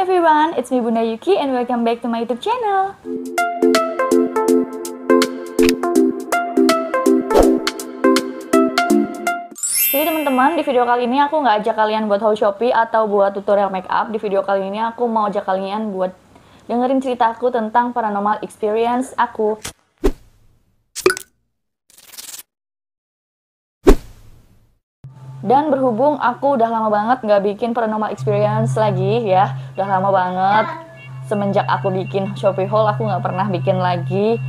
everyone, it's me Bunda Yuki and welcome back to my YouTube channel. Jadi teman-teman, di video kali ini aku nggak ajak kalian buat haul Shopee atau buat tutorial makeup. Di video kali ini aku mau ajak kalian buat dengerin ceritaku tentang paranormal experience aku. Dan berhubung aku udah lama banget nggak bikin paranormal experience lagi ya, udah lama banget semenjak aku bikin Shopee haul aku nggak pernah bikin lagi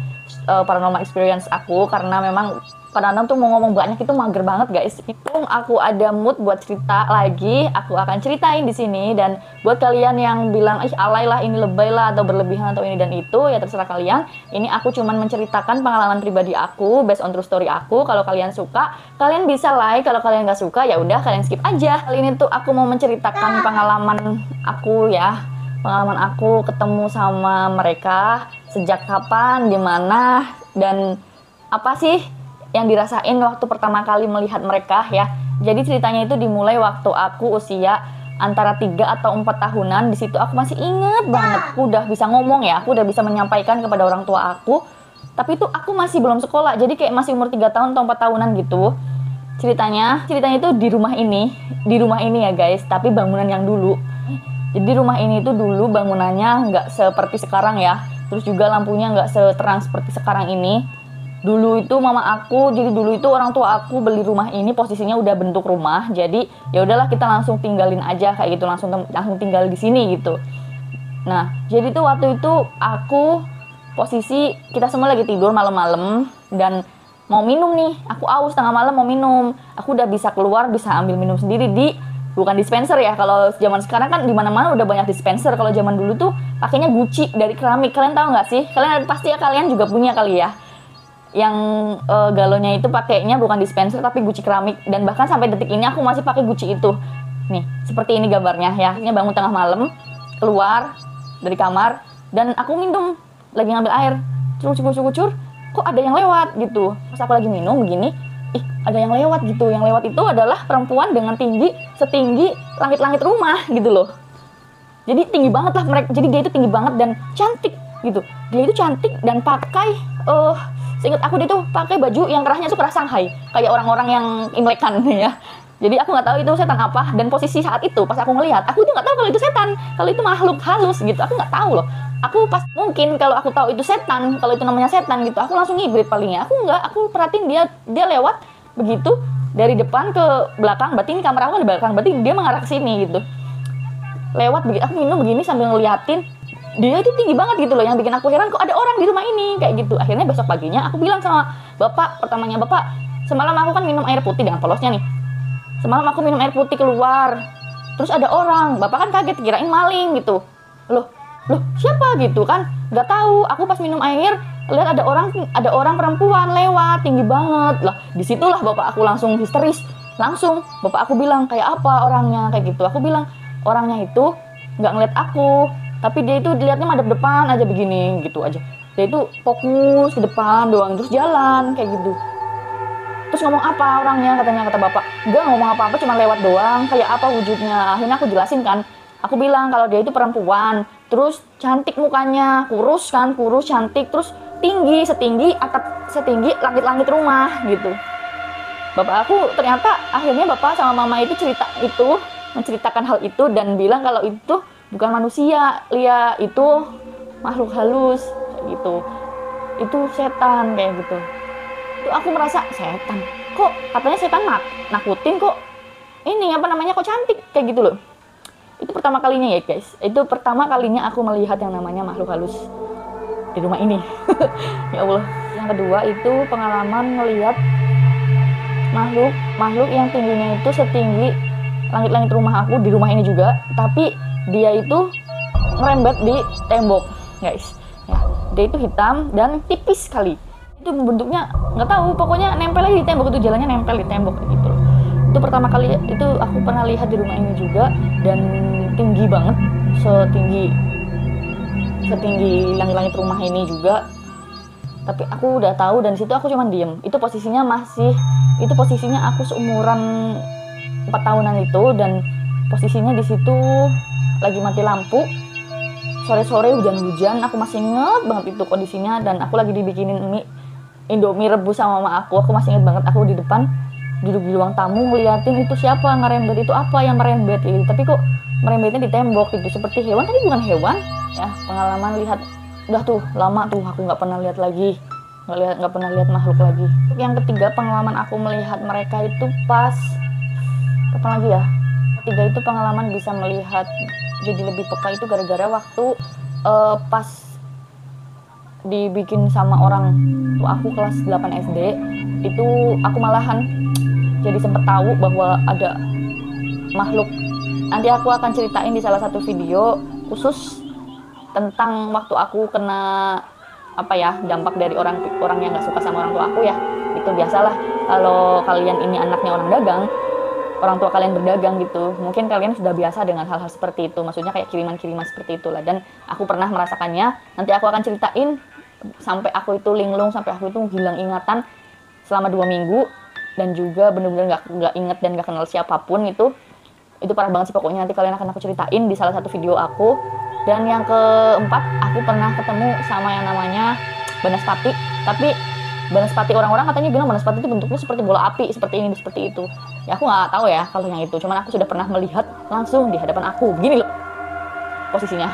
paranormal experience aku karena memang kadang-kadang tuh mau ngomong banyak itu mager banget guys. Itu aku ada mood buat cerita lagi, aku akan ceritain di sini. Dan buat kalian yang bilang ih alay lah, ini lebay lah, atau berlebihan atau ini dan itu, ya terserah kalian. Ini aku cuman menceritakan pengalaman pribadi aku based on true story aku. Kalau kalian suka, kalian bisa like. Kalau kalian nggak suka, ya udah kalian skip aja. Kali ini tuh aku mau menceritakan pengalaman aku ya. Pengalaman aku ketemu sama mereka sejak kapan, di mana, dan apa sih yang dirasain waktu pertama kali melihat mereka ya. Jadi ceritanya itu dimulai waktu aku usia antara 3 atau 4 tahunan. Di situ aku masih inget banget, aku udah bisa ngomong ya, aku udah bisa menyampaikan kepada orang tua aku. Tapi itu aku masih belum sekolah, jadi kayak masih umur 3 tahun atau 4 tahunan gitu. Ceritanya itu di rumah ini ya guys, tapi bangunan yang dulu. Jadi rumah ini itu dulu bangunannya nggak seperti sekarang ya. Terus juga lampunya nggak seterang seperti sekarang ini. Dulu itu mama aku, jadi dulu itu orang tua aku beli rumah ini posisinya udah bentuk rumah. Jadi ya udahlah kita langsung tinggalin aja kayak gitu, langsung tinggal di sini gitu. Nah, jadi tuh waktu itu aku posisi kita semua lagi tidur malam-malam dan mau minum nih. Aku aus tengah malam mau minum. Aku udah bisa keluar, bisa ambil minum sendiri di bukan dispenser ya. Kalau zaman sekarang kan di mana-mana udah banyak dispenser. Kalau zaman dulu tuh pakainya guci dari keramik. Kalian tahu nggak sih? Kalian pasti ya, kalian juga punya kali ya. Yang galonnya itu pakainya bukan dispenser tapi guci keramik, dan bahkan sampai detik ini aku masih pakai guci itu. Nih, seperti ini gambarnya ya. Ini bangun tengah malam, keluar dari kamar dan aku minum, lagi ngambil air. Cucur, kok ada yang lewat gitu. Pas aku lagi minum begini, ih, ada yang lewat gitu. Yang lewat itu adalah perempuan dengan tinggi setinggi langit-langit rumah gitu loh. Jadi tinggi banget lah mereka. Jadi dia itu tinggi banget dan cantik gitu. Dia itu cantik dan pakai seingat aku dia tuh pakai baju yang kerahnya tuh kerah Shanghai, kayak orang-orang yang Imlekan ya. Jadi aku nggak tahu itu setan apa, dan posisi saat itu pas aku ngelihat, aku tuh nggak tahu kalau itu setan, kalau itu makhluk halus gitu, aku nggak tahu loh. Aku pas mungkin kalau aku tahu itu setan, kalau itu namanya setan gitu, aku langsung ngibrit palingnya. Aku perhatiin dia lewat begitu dari depan ke belakang, berarti ini kamar aku di belakang, berarti dia mengarah ke sini gitu. Lewat begitu, aku minum begini sambil ngeliatin. Dia itu tinggi banget gitu loh, yang bikin aku heran kok ada orang di rumah ini kayak gitu. Akhirnya besok paginya aku bilang sama bapak, pertamanya, bapak, semalam aku kan minum air putih dengan polosnya nih. Semalam aku minum air putih keluar, terus ada orang. Bapak kan kaget, kirain maling gitu. Loh siapa gitu kan? Nggak tahu. Aku pas minum air lihat ada orang perempuan lewat tinggi banget. Lah disitulah bapak aku langsung histeris. Langsung bapak aku bilang kayak apa orangnya kayak gitu. Aku bilang orangnya itu nggak ngeliat aku, tapi dia itu dilihatnya madep depan aja begini gitu aja. Dia itu fokus ke depan doang, terus jalan kayak gitu. Terus ngomong apa orangnya, kata bapak. Enggak ngomong apa-apa, cuma lewat doang. Kayak apa wujudnya. Akhirnya aku jelasin kan. Aku bilang kalau dia itu perempuan, terus cantik mukanya, kurus cantik, terus setinggi langit-langit rumah gitu. Bapak aku ternyata akhirnya bapak sama mama itu menceritakan hal itu dan bilang kalau itu bukan manusia, Lia, itu makhluk halus kayak gitu. Itu setan kayak gitu. Itu aku merasa setan. Kok katanya setan nakutin, kok ini kok cantik kayak gitu loh. Itu pertama kalinya ya guys. Itu pertama kalinya aku melihat yang namanya makhluk halus di rumah ini. Ya Allah. Yang kedua itu pengalaman melihat makhluk yang tingginya itu setinggi langit-langit rumah aku di rumah ini juga, tapi dia itu merembet di tembok guys ya. Dia itu hitam dan tipis sekali. Itu bentuknya nggak tahu, pokoknya nempel aja di tembok, itu jalannya nempel di tembok gitu loh. Itu pertama kali itu aku pernah lihat di rumah ini juga, dan tinggi banget, setinggi langit-langit rumah ini juga. Tapi aku udah tahu, dan situ aku cuman diem. Itu posisinya aku seumuran 4 tahunan itu, dan posisinya di situ lagi mati lampu sore-sore hujan-hujan, aku masih inget banget itu kondisinya, dan aku lagi dibikinin Indomie rebus sama mama aku masih inget banget, aku di depan duduk di ruang tamu ngeliatin itu siapa ngerembet, itu apa yang merembet gitu, tapi kok merembetnya di tembok gitu, seperti hewan tapi bukan hewan ya. Pengalaman lihat, udah tuh lama tuh aku nggak pernah lihat lagi, nggak pernah lihat makhluk lagi. Yang ketiga, pengalaman aku melihat mereka itu pas kapan lagi ya, ketiga itu pengalaman bisa melihat jadi lebih peka itu gara-gara waktu pas dibikin sama orang tuh aku kelas 8 SD itu, aku malahan jadi sempet tahu bahwa ada makhluk. Nanti aku akan ceritain di salah satu video khusus tentang waktu aku kena dampak dari orang yang nggak suka sama orang tua aku ya. Itu biasalah kalau kalian ini anaknya orang dagang, orang tua kalian berdagang gitu, mungkin kalian sudah biasa dengan hal-hal seperti itu, maksudnya kayak kiriman-kiriman seperti itulah. Dan aku pernah merasakannya, nanti aku akan ceritain sampai aku itu linglung, sampai aku itu hilang ingatan selama 2 minggu, dan juga bener-bener nggak inget dan nggak kenal siapapun. Itu parah banget sih pokoknya, nanti kalian akan aku ceritain di salah satu video aku. Dan yang keempat, aku pernah ketemu sama yang namanya Banaspati, tapi Banaspati, orang-orang katanya bilang Banaspati itu bentuknya seperti bola api, seperti ini, seperti itu. Ya aku nggak tahu ya kalau yang itu, cuman aku sudah pernah melihat langsung di hadapan aku, begini loh posisinya.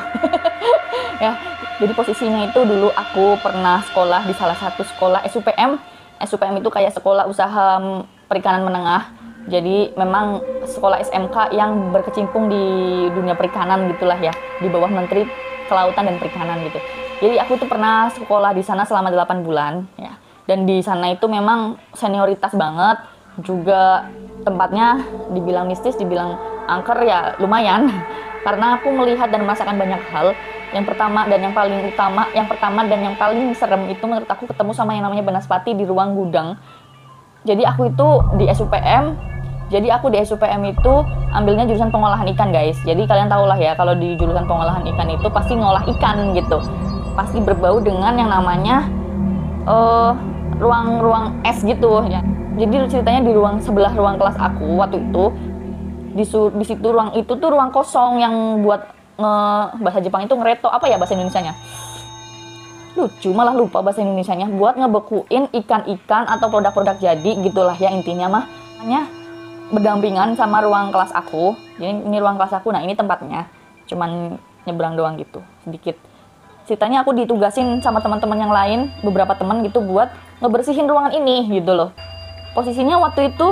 Ya, jadi posisinya itu dulu aku pernah sekolah di salah satu sekolah SUPM. SUPM itu kayak sekolah usaha perikanan menengah. Jadi memang sekolah SMK yang berkecimpung di dunia perikanan gitulah ya, di bawah Menteri Kelautan dan Perikanan gitu. Jadi aku tuh pernah sekolah di sana selama 8 bulan ya. Dan di sana itu memang senioritas banget, juga tempatnya dibilang mistis, dibilang angker ya lumayan. Karena aku melihat dan merasakan banyak hal. Yang pertama dan yang paling serem itu menurut aku ketemu sama yang namanya Banaspati di ruang gudang. Jadi aku itu di SUPM. Jadi aku di SUPM itu ambilnya jurusan pengolahan ikan, guys. Jadi kalian tahu lah ya, kalau di jurusan pengolahan ikan itu pasti ngolah ikan gitu. Pasti berbau dengan yang namanya ruang-ruang es gitu ya. Jadi ceritanya di sebelah ruang kelas aku waktu itu, di situ ruang itu tuh ruang kosong yang buat bahasa Jepang itu ngereto, apa ya bahasa Indonesianya? Lucu, malah lupa bahasa Indonesianya. Buat ngebekuin ikan-ikan atau produk-produk jadi gitulah ya intinya mah. Hanya berdampingan sama ruang kelas aku. Jadi ini ruang kelas aku, nah ini tempatnya. Cuman nyebrang doang gitu, sedikit. Ceritanya aku ditugasin sama teman-teman yang lain, beberapa teman gitu buat ngebersihin ruangan ini gitu loh. Posisinya waktu itu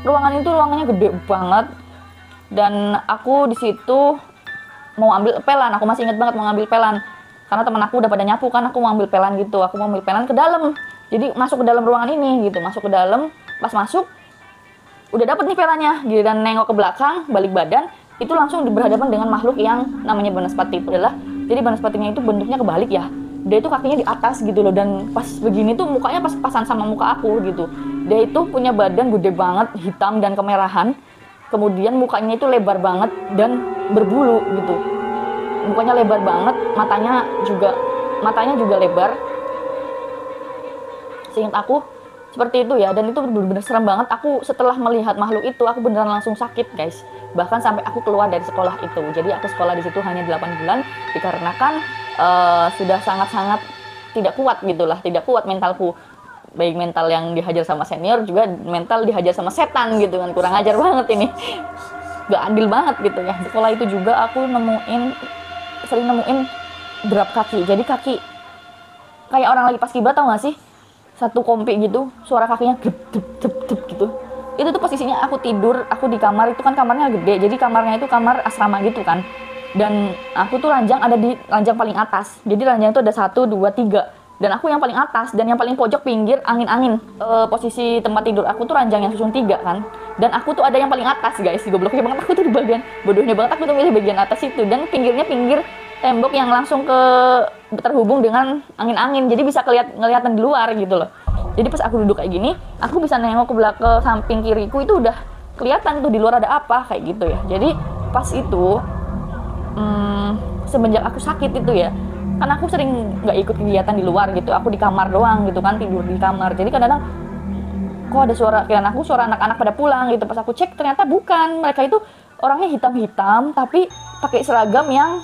ruangannya gede banget, dan aku di situ mau ambil pelan. Aku masih inget banget mau ngambil pelan karena teman aku udah pada nyapu kan, aku mau ambil pelan gitu. Aku mau ambil pelan ke dalam, jadi masuk ke dalam ruangan ini gitu, masuk ke dalam. Pas masuk udah dapet nih pelannya gitu, dan nengok ke belakang, balik badan, itu langsung berhadapan dengan makhluk yang namanya Banaspati. Itu adalah, jadi Banaspatinya itu bentuknya kebalik ya, dia itu kakinya di atas gitu loh, dan pas begini tuh mukanya pas-pasan sama muka aku gitu. Dia itu punya badan gede banget, hitam dan kemerahan, kemudian mukanya itu lebar banget dan berbulu gitu. Mukanya lebar banget, matanya juga lebar. Seingat aku seperti itu ya, dan itu benar-benar serem banget. Aku setelah melihat makhluk itu, aku beneran langsung sakit, guys. Bahkan sampai aku keluar dari sekolah itu. Jadi aku sekolah di situ hanya 8 bulan dikarenakan sudah sangat-sangat tidak kuat gitulah, tidak kuat mentalku. Baik mental yang dihajar sama senior, juga mental dihajar sama setan gitu kan. Kurang ajar banget ini. Gak adil banget gitu ya. Di sekolah itu juga aku sering nemuin drap kaki. Jadi kaki kayak orang lagi paskibra, tau gak sih? Satu kompi gitu, suara kakinya grup gitu. Itu tuh posisinya aku tidur, aku di kamar, itu kan kamarnya gede, jadi kamarnya itu kamar asrama gitu kan. Dan aku tuh ranjang ada di ranjang paling atas. Jadi ranjang itu ada 1, 2, 3. Dan aku yang paling atas, dan yang paling pojok pinggir angin-angin. Posisi tempat tidur aku tuh ranjang yang susun 3 kan. Dan aku tuh ada yang paling atas, guys. Gobloknya banget aku tuh di bagian, bodohnya banget aku tuh milih bagian atas itu. Dan pinggirnya pinggir tembok yang langsung terhubung dengan angin-angin. Jadi bisa ngeliatan di luar gitu loh. Jadi pas aku duduk kayak gini, aku bisa nengok ke belakang samping kiriku, itu udah kelihatan tuh di luar ada apa kayak gitu ya. Jadi pas itu semenjak aku sakit itu ya, kan aku sering nggak ikut kegiatan di luar gitu, aku di kamar doang gitu kan, tidur di kamar. Jadi kadang-kadang kok ada suara, kirain aku suara anak-anak pada pulang gitu. Pas aku cek ternyata bukan, mereka itu orangnya hitam-hitam tapi pakai seragam yang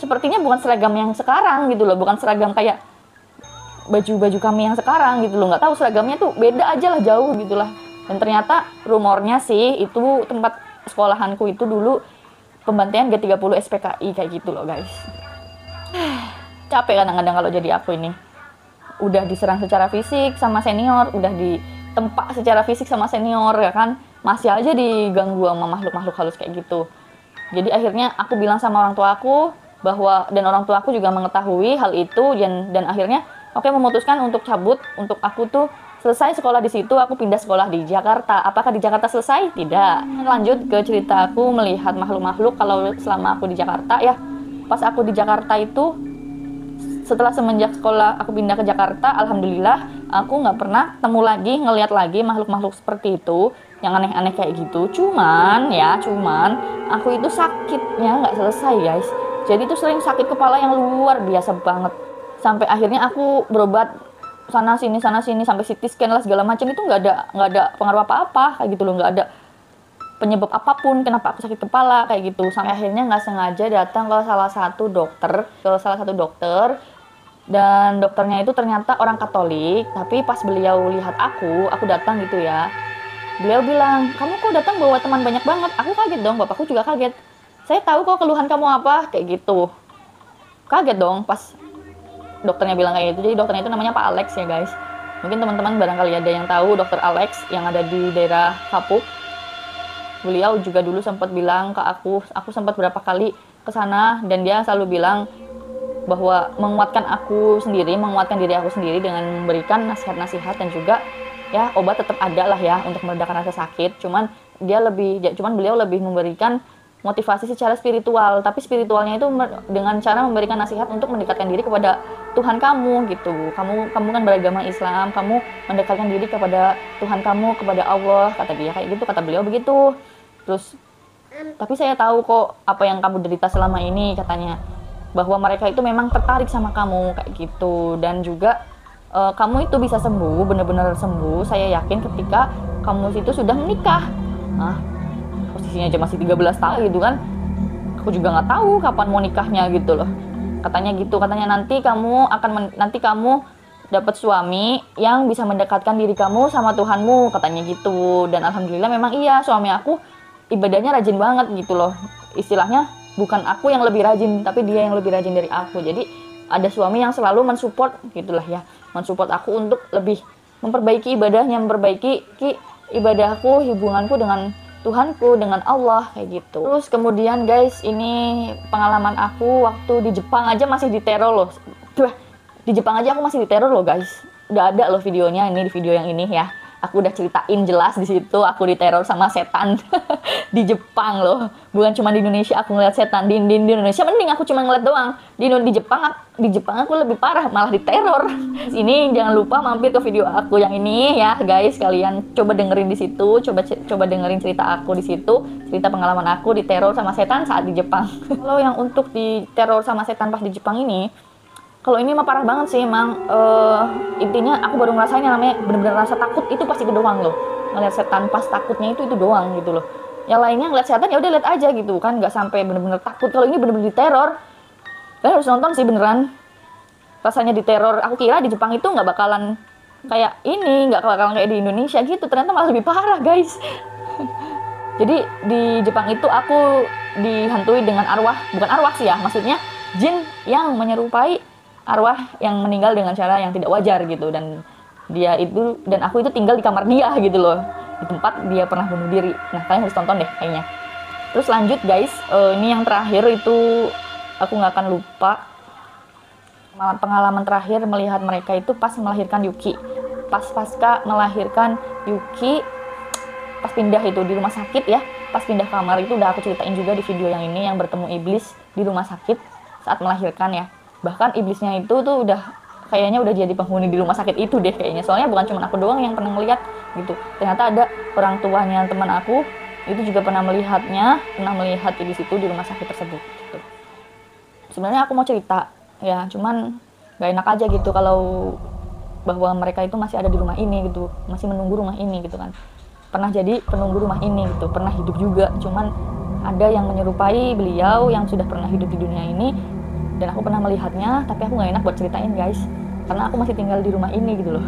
sepertinya bukan seragam yang sekarang gitu loh, bukan seragam kayak baju-baju kami yang sekarang gitu loh. Nggak tahu seragamnya tuh beda aja lah, jauh gitulah. Dan ternyata rumornya sih itu tempat sekolahanku itu dulu pembantaian G30 SPKI kayak gitu loh guys. Capek kadang-kadang kalau jadi aku ini. Udah diserang secara fisik sama senior, udah ditempa secara fisik sama senior ya kan, masih aja diganggu sama makhluk-makhluk halus kayak gitu. Jadi akhirnya aku bilang sama orang tua aku bahwa, dan orang tua aku juga mengetahui hal itu, dan akhirnya memutuskan untuk cabut, untuk aku tuh selesai sekolah di situ, aku pindah sekolah di Jakarta. Apakah di Jakarta selesai? Tidak. Lanjut ke cerita aku melihat makhluk-makhluk kalau selama aku di Jakarta ya. Pas aku di Jakarta itu, setelah semenjak sekolah aku pindah ke Jakarta, alhamdulillah aku nggak pernah temu lagi, ngelihat lagi makhluk-makhluk seperti itu, yang aneh-aneh kayak gitu. Cuman aku itu sakitnya nggak selesai guys. Jadi itu sering sakit kepala yang luar biasa banget. Sampai akhirnya aku berobat sana sini sampai CT scan lah segala macam, itu nggak ada pengaruh apa-apa kayak gitu loh, nggak ada penyebab apapun kenapa aku sakit kepala kayak gitu. Sampai akhirnya nggak sengaja datang ke salah satu dokter, dan dokternya itu ternyata orang Katolik. Tapi pas beliau lihat aku datang gitu ya, beliau bilang, kamu kok datang bawa teman banyak banget? Aku kaget dong, bapakku juga kaget. Saya tahu kok keluhan kamu apa, kayak gitu. Kaget dong pas dokternya bilang kayak gitu. Jadi dokternya itu namanya Pak Alex ya guys. Mungkin teman-teman barangkali ada yang tahu dokter Alex yang ada di daerah Kapuk. Beliau juga dulu sempat bilang ke aku sempat berapa kali ke sana, dan dia selalu bilang bahwa menguatkan diri aku sendiri dengan memberikan nasihat-nasihat, dan juga ya obat tetap ada lah ya untuk meredakan rasa sakit. Cuman beliau lebih memberikan motivasi secara spiritual, tapi spiritualnya itu dengan cara memberikan nasihat untuk mendekatkan diri kepada Tuhan kamu gitu. Kamu kan beragama Islam, kamu mendekatkan diri kepada Tuhan kamu, kepada Allah, kata dia kayak gitu, kata beliau begitu. Terus, tapi saya tahu kok apa yang kamu derita selama ini, katanya, bahwa mereka itu memang tertarik sama kamu kayak gitu, dan juga kamu itu bisa sembuh, benar-benar sembuh. Saya yakin ketika kamu itu sudah menikah. Nah, posisinya aja masih 13 tahun gitu kan, aku juga nggak tahu kapan mau nikahnya gitu loh. Katanya nanti kamu dapat suami yang bisa mendekatkan diri kamu sama Tuhanmu, katanya gitu. Dan alhamdulillah memang iya, suami aku ibadahnya rajin banget gitu loh. Istilahnya bukan aku yang lebih rajin, tapi dia yang lebih rajin dari aku. Jadi ada suami yang selalu mensupport gitulah ya, mensupport aku untuk lebih memperbaiki ibadahnya, memperbaiki ibadahku, hubunganku dengan Tuhanku, dengan Allah kayak gitu. Terus kemudian guys, ini pengalaman aku waktu di Jepang aja masih diteror loh. Di Jepang aja aku masih diteror loh guys. Udah ada loh videonya, ini di video yang ini ya. Aku udah ceritain jelas di situ aku diteror sama setan di Jepang loh. Bukan cuma di Indonesia aku ngeliat setan, di Indonesia mending aku cuma ngeliat doang. Di Jepang aku lebih parah, malah diteror. Ini jangan lupa mampir ke video aku yang ini ya guys, kalian coba dengerin di situ, coba dengerin cerita aku di situ, cerita pengalaman aku diteror sama setan saat di Jepang. Kalau yang untuk diteror sama setan pas di Jepang ini, kalau ini mah parah banget sih emang. Intinya aku baru ngerasain yang namanya bener-bener rasa takut itu pasti itu doang loh. Ngeliat setan pas takutnya itu doang gitu loh. Yang lainnya ngeliat setan ya udah lihat aja gitu kan, nggak sampai bener-bener takut. Kalau ini bener-bener diteror, kalian harus nonton sih beneran. Rasanya diteror. Aku kira di Jepang itu nggak bakalan kayak ini, nggak bakalan kayak di Indonesia gitu. Ternyata malah lebih parah guys. Jadi di Jepang itu aku dihantui dengan arwah, bukan arwah sih ya, maksudnya jin yang menyerupai arwah yang meninggal dengan cara yang tidak wajar gitu. Dan aku itu tinggal di kamar dia gitu loh, di tempat dia pernah bunuh diri. Nah kalian harus tonton deh kayaknya. Terus lanjut guys, ini yang terakhir itu aku nggak akan lupa. Pengalaman terakhir melihat mereka itu pas melahirkan Yuki. Pasca melahirkan Yuki, pas pindah itu di rumah sakit ya, pas pindah kamar itu udah aku ceritain juga di video yang ini, yang bertemu iblis di rumah sakit saat melahirkan ya. Bahkan iblisnya itu tuh kayaknya udah jadi penghuni di rumah sakit itu deh kayaknya. Soalnya bukan cuma aku doang yang pernah melihat gitu. Ternyata ada orang tuanya teman aku itu juga pernah melihat di situ di rumah sakit tersebut gitu. Sebenarnya aku mau cerita ya, cuman gak enak aja gitu kalau bahwa mereka itu masih ada di rumah ini gitu, masih menunggu rumah ini gitu kan. Pernah jadi penunggu rumah ini gitu, pernah hidup juga, cuman ada yang menyerupai beliau yang sudah pernah hidup di dunia ini, dan aku pernah melihatnya, tapi aku nggak enak buat ceritain guys, karena aku masih tinggal di rumah ini gitu loh.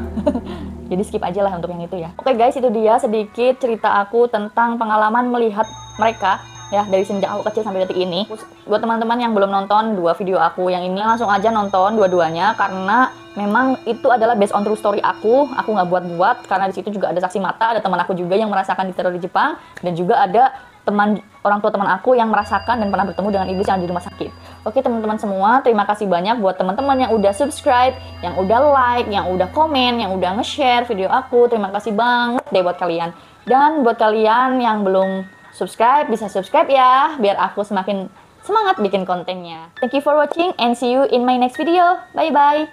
Jadi skip aja lah untuk yang itu ya. Oke guys, itu dia sedikit cerita aku tentang pengalaman melihat mereka ya, dari sejak aku kecil sampai detik ini. Buat teman-teman yang belum nonton 2 video aku yang ini, langsung aja nonton dua-duanya, karena memang itu adalah based on true story aku nggak buat-buat, karena di situ juga ada saksi mata, ada teman aku juga yang merasakan diteror di Jepang, dan juga ada orang tua teman aku yang merasakan dan pernah bertemu dengan iblis yang di rumah sakit. Oke teman-teman semua, terima kasih banyak buat teman-teman yang udah subscribe, yang udah like, yang udah komen, yang udah nge-share video aku. Terima kasih banget deh buat kalian. Dan buat kalian yang belum subscribe, bisa subscribe ya, biar aku semakin semangat bikin kontennya. Thank you for watching and see you in my next video. Bye-bye.